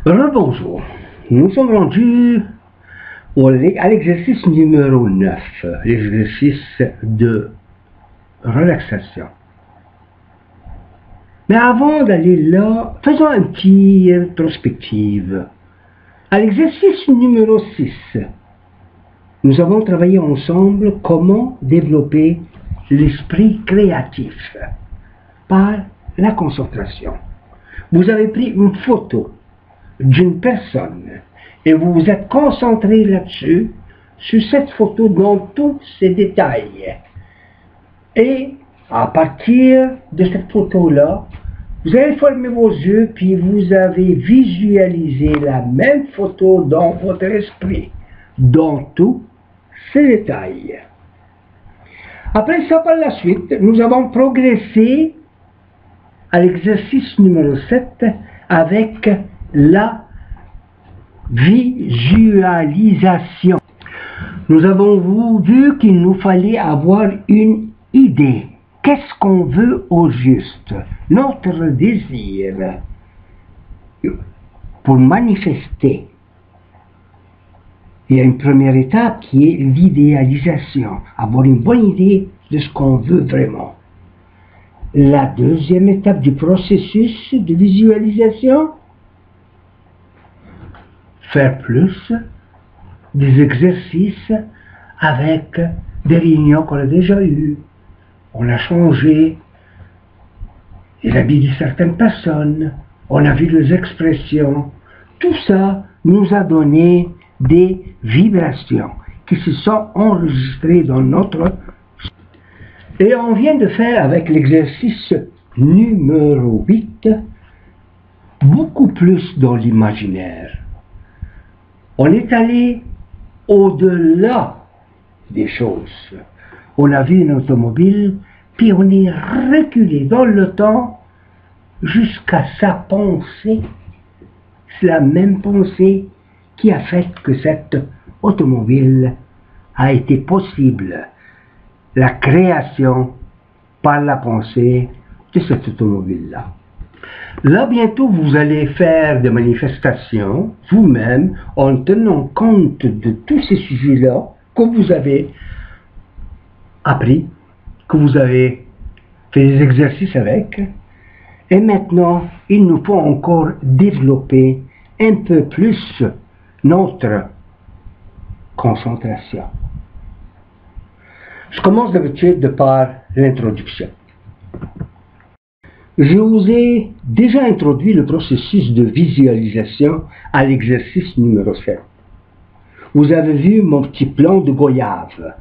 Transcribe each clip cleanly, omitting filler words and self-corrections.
Rebonjour. Nous sommes rendus à l'exercice numéro 9, l'exercice de relaxation. Mais avant d'aller là, faisons un petit rétrospective. À l'exercice numéro 6, nous avons travaillé ensemble comment développer l'esprit créatif par la concentration. Vous avez pris une photo d'une personne et vous vous êtes concentré là-dessus, sur cette photo dans tous ses détails. Et à partir de cette photo-là, vous avez fermé vos yeux puis vous avez visualisé la même photo dans votre esprit, dans tous ses détails. Après ça, par la suite, nous avons progressé à l'exercice numéro 7 avec la visualisation. Nous avons vu qu'il nous fallait avoir une idée. Qu'est-ce qu'on veut au juste? Notre désir pour manifester. Il y a une première étape qui est l'idéalisation. Avoir une bonne idée de ce qu'on veut vraiment. La deuxième étape du processus de visualisation, faire plus des exercices avec des réunions qu'on a déjà eues. On a changé l'habit de certaines personnes, on a vu les expressions. Tout ça nous a donné des vibrations qui se sont enregistrées dans notre... Et on vient de faire avec l'exercice numéro 8 beaucoup plus dans l'imaginaire. On est allé au-delà des choses. On a vu une automobile, puis on est reculé dans le temps jusqu'à sa pensée. C'est la même pensée qui a fait que cette automobile a été possible. La création par la pensée de cette automobile-là. Là, bientôt, vous allez faire des manifestations, vous-même, en tenant compte de tous ces sujets-là que vous avez appris, que vous avez fait des exercices avec. Et maintenant, il nous faut encore développer un peu plus notre concentration. Je commence d'habitude par l'introduction. Je vous ai déjà introduit le processus de visualisation à l'exercice numéro 7. Vous avez vu mon petit plant de goyave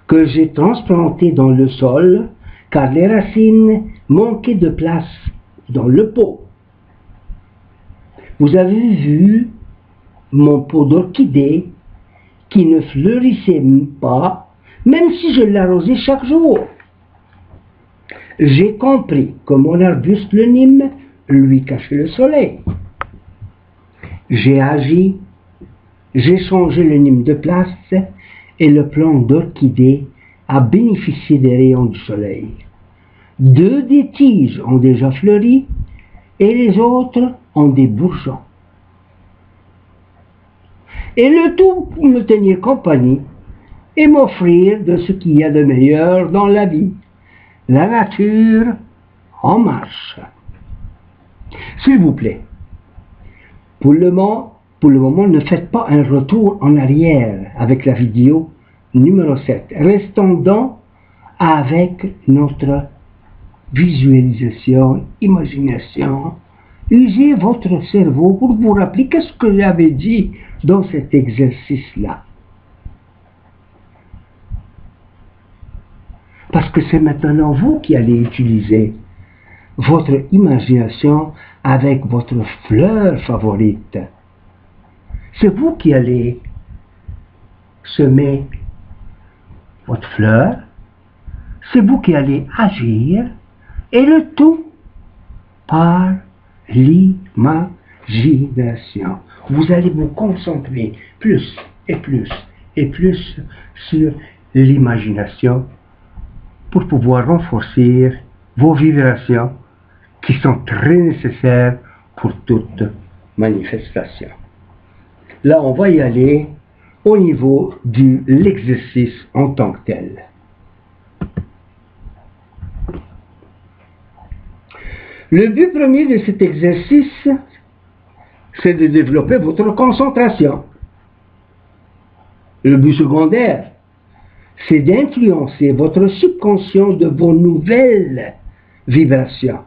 que j'ai transplanté dans le sol car les racines manquaient de place dans le pot. Vous avez vu mon pot d'orchidée qui ne fleurissait pas même si je l'arrosais chaque jour. J'ai compris que mon arbuste le Nîmes lui cachait le soleil. J'ai agi, j'ai changé le Nîmes de place et le plant d'orchidée a bénéficié des rayons du soleil. 2 des tiges ont déjà fleuri et les autres ont des bourgeons. Et le tout pour me tenir compagnie et m'offrir de ce qu'il y a de meilleur dans la vie. La nature en marche. S'il vous plaît, pour le moment, ne faites pas un retour en arrière avec la vidéo numéro 7. Restons donc avec notre visualisation, imagination. Usez votre cerveau pour vous rappeler qu'est-ce que j'avais dit dans cet exercice-là. Parce que c'est maintenant vous qui allez utiliser votre imagination avec votre fleur favorite. C'est vous qui allez semer votre fleur, c'est vous qui allez agir, et le tout par l'imagination. Vous allez vous concentrer plus et plus et plus sur l'imagination pour pouvoir renforcer vos vibrations qui sont très nécessaires pour toute manifestation. Là, on va y aller au niveau de l'exercice en tant que tel. Le but premier de cet exercice, c'est de développer votre concentration. Le but secondaire, c'est d'influencer votre subconscient de vos nouvelles vibrations,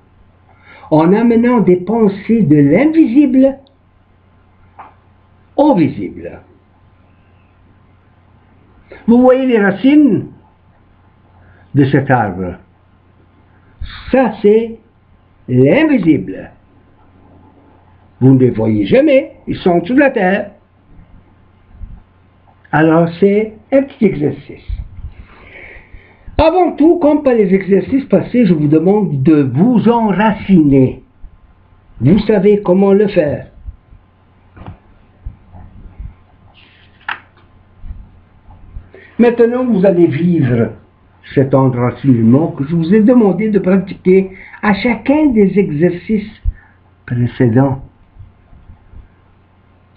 en amenant des pensées de l'invisible au visible. Vous voyez les racines de cet arbre. Ça, c'est l'invisible. Vous ne les voyez jamais, ils sont sous la terre. Alors, c'est un petit exercice. Avant tout, comme par les exercices passés, je vous demande de vous enraciner. Vous savez comment le faire. Maintenant, vous allez vivre cet enracinement que je vous ai demandé de pratiquer à chacun des exercices précédents.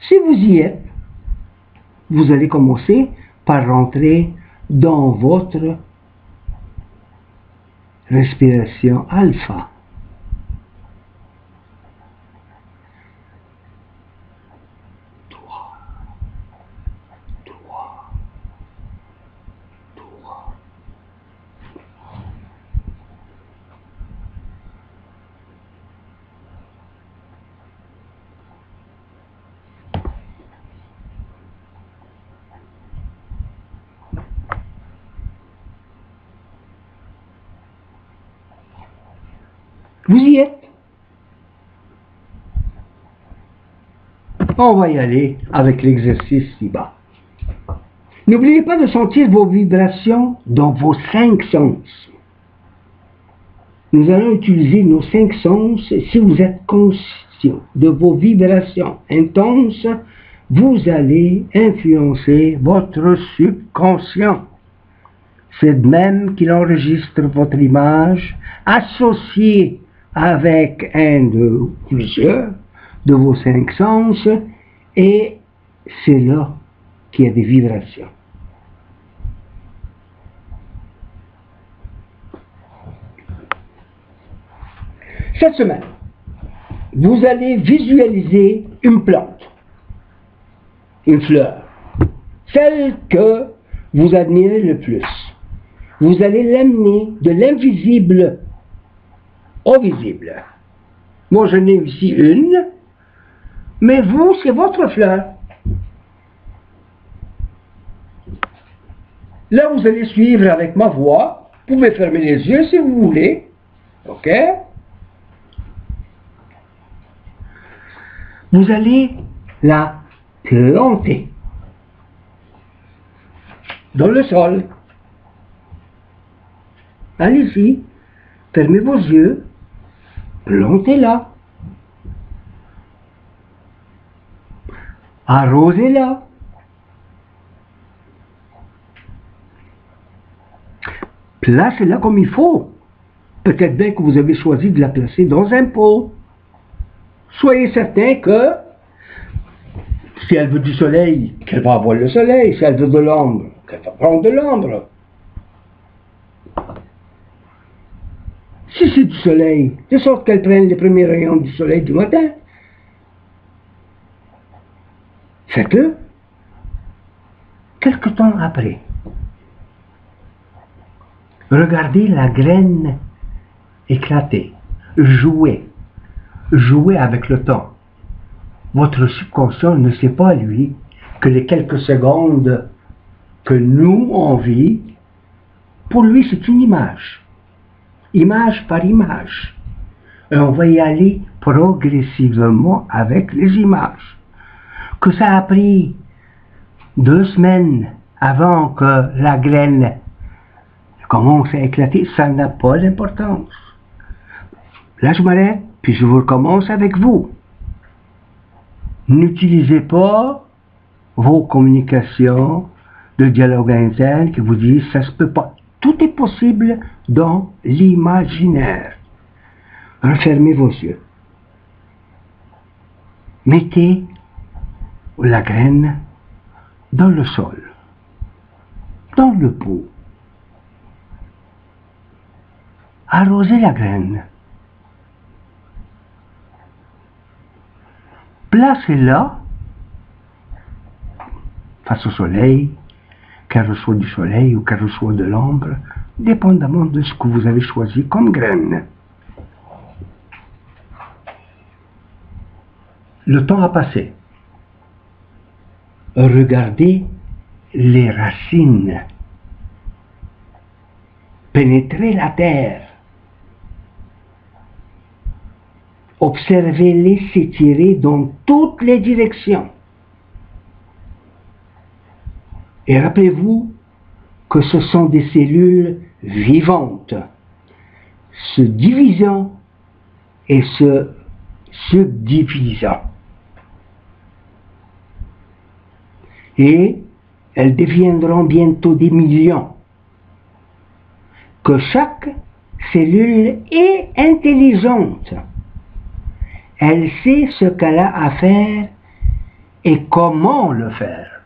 Si vous y êtes, vous allez commencer par rentrer dans votre respiration alpha. Vous y êtes. On va y aller avec l'exercice ci-bas. N'oubliez pas de sentir vos vibrations dans vos 5 sens. Nous allons utiliser nos 5 sens. Si vous êtes conscient de vos vibrations intenses, vous allez influencer votre subconscient. C'est de même qu'il enregistre votre image associée avec un de plusieurs de vos 5 sens, et c'est là qu'il y a des vibrations. Cette semaine, vous allez visualiser une plante, une fleur, celle que vous admirez le plus. Vous allez l'amener de l'invisible au visible. Moi, j'en ai ici une, mais vous, c'est votre fleur. Là, vous allez suivre avec ma voix. Vous pouvez fermer les yeux si vous voulez. OK? Vous allez la planter dans le sol. Allez-y, fermez vos yeux, plantez-la, arrosez-la, placez-la comme il faut. Peut-être bien que vous avez choisi de la placer dans un pot. Soyez certain que si elle veut du soleil, qu'elle va avoir le soleil. Si elle veut de l'ombre, qu'elle va prendre de l'ombre. Si c'est du soleil, de sorte qu'elle prenne les premiers rayons du soleil du matin. Faites-le. Quelque temps après, regardez la graine éclater, jouer avec le temps. Votre subconscient ne sait pas, lui, que les quelques secondes que nous on vit, pour lui c'est une image. Image par image. Et on va y aller progressivement avec les images. Que ça a pris 2 semaines avant que la graine commence à éclater, ça n'a pas d'importance. Là, je m'arrête, puis je vous recommence avec vous. N'utilisez pas vos communications de dialogue interne qui vous disent ça se peut pas. Tout est possible dans l'imaginaire. Refermez vos yeux. Mettez la graine dans le sol, dans le pot. Arrosez la graine. Placez-la face au soleil, qu'elle reçoit du soleil ou qu'elle reçoit de l'ombre, dépendamment de ce que vous avez choisi comme graine. Le temps a passé. Regardez les racines pénétrer la terre. Observez-les s'étirer dans toutes les directions. Et rappelez-vous que ce sont des cellules vivantes, se divisant et se subdivisant. Et elles deviendront bientôt des millions. Que chaque cellule est intelligente. Elle sait ce qu'elle a à faire et comment le faire.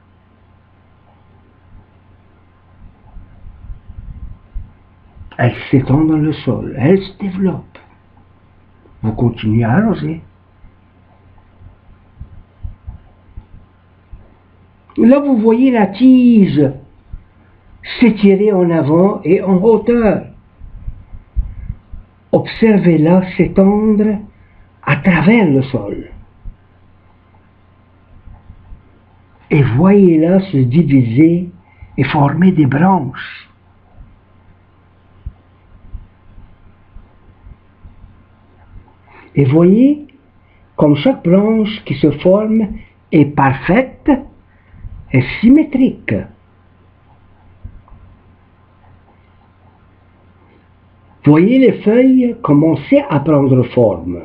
Elle s'étend dans le sol, elle se développe. Vous continuez à arroser. Là, vous voyez la tige s'étirer en avant et en hauteur. Observez-la s'étendre à travers le sol. Et voyez-la se diviser et former des branches. Et voyez comme chaque branche qui se forme est parfaite et symétrique. Voyez les feuilles commencer à prendre forme.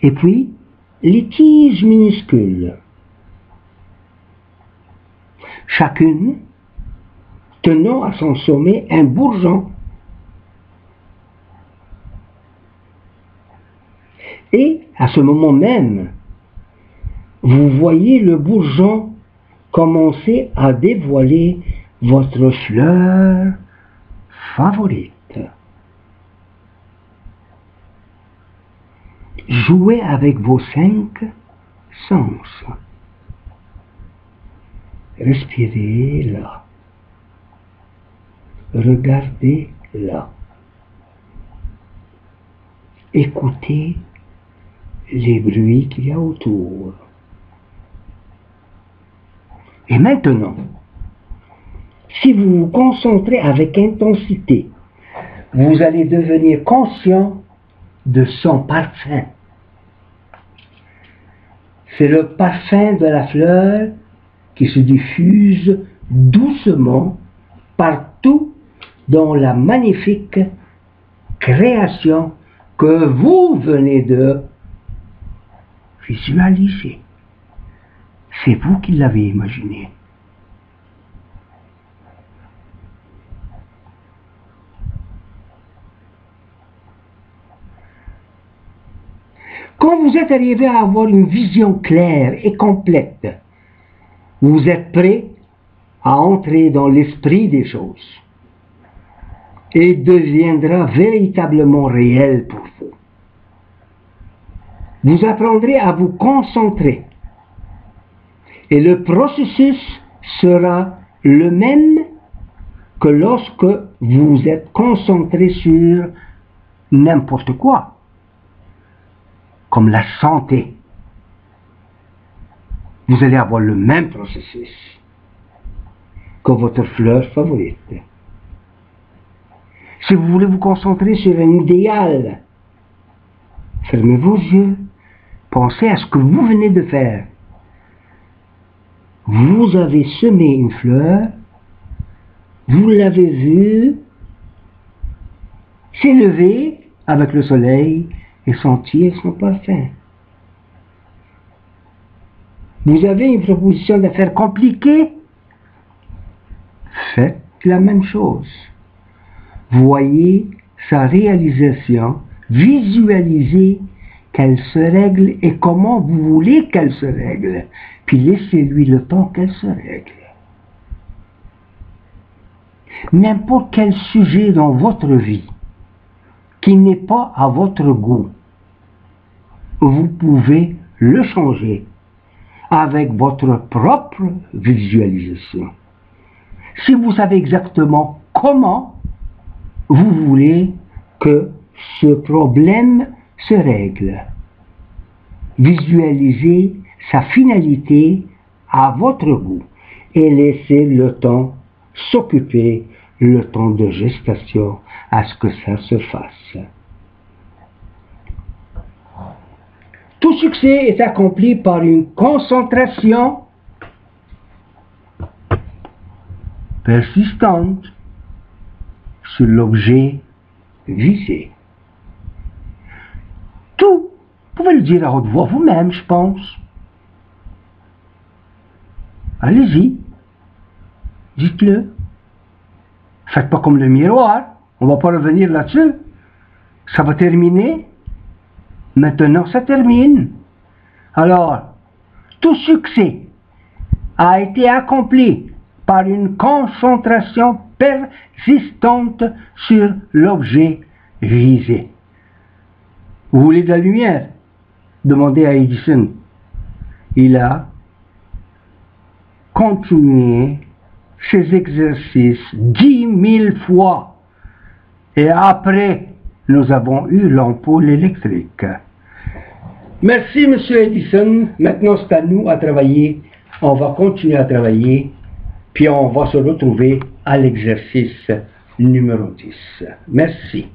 Et puis, les tiges minuscules, chacune tenant à son sommet un bourgeon. Et à ce moment même, vous voyez le bourgeon commencer à dévoiler votre fleur favorite. Jouez avec vos 5 sens. Respirez là. Regardez là. Écoutez les bruits qu'il y a autour. Et maintenant, si vous vous concentrez avec intensité, vous allez devenir conscient de son parfum. C'est le parfum de la fleur qui se diffuse doucement partout dans la magnifique création que vous venez de visualiser. C'est vous qui l'avez imaginé. Quand vous êtes arrivé à avoir une vision claire et complète, vous êtes prêt à entrer dans l'esprit des choses et deviendra véritablement réel pour vous. Vous apprendrez à vous concentrer et le processus sera le même que lorsque vous êtes concentré sur n'importe quoi, comme la santé. Vous allez avoir le même processus que votre fleur favorite. Si vous voulez vous concentrer sur un idéal, fermez vos yeux, pensez à ce que vous venez de faire. Vous avez semé une fleur, vous l'avez vue s'élever avec le soleil et sentir son parfum. Vous avez une proposition d'affaires compliquée? Faites la même chose. Voyez sa réalisation visualisez qu'elle se règle et comment vous voulez qu'elle se règle, puis laissez-lui le temps qu'elle se règle. N'importe quel sujet dans votre vie qui n'est pas à votre goût, vous pouvez le changer avec votre propre visualisation. Si vous savez exactement comment vous voulez que ce problème se règle, visualisez sa finalité à votre goût et laissez le temps s'occuper, le temps de gestation, à ce que ça se fasse. Tout succès est accompli par une concentration persistante sur l'objet visé. Tout, vous pouvez le dire à haute voix vous-même, je pense. Allez-y, dites-le. Faites pas comme le miroir, on va pas revenir là-dessus. Ça va terminer. Maintenant, ça termine. Alors, tout succès a été accompli par une concentration persistante sur l'objet visé. Vous voulez de la lumière? Demandez à Edison. Il a continué ses exercices 10 000 fois. Et après, nous avons eu l'ampoule électrique. Merci, Monsieur Edison. Maintenant, c'est à nous à travailler. On va continuer à travailler. Puis on va se retrouver à l'exercice numéro 10. Merci.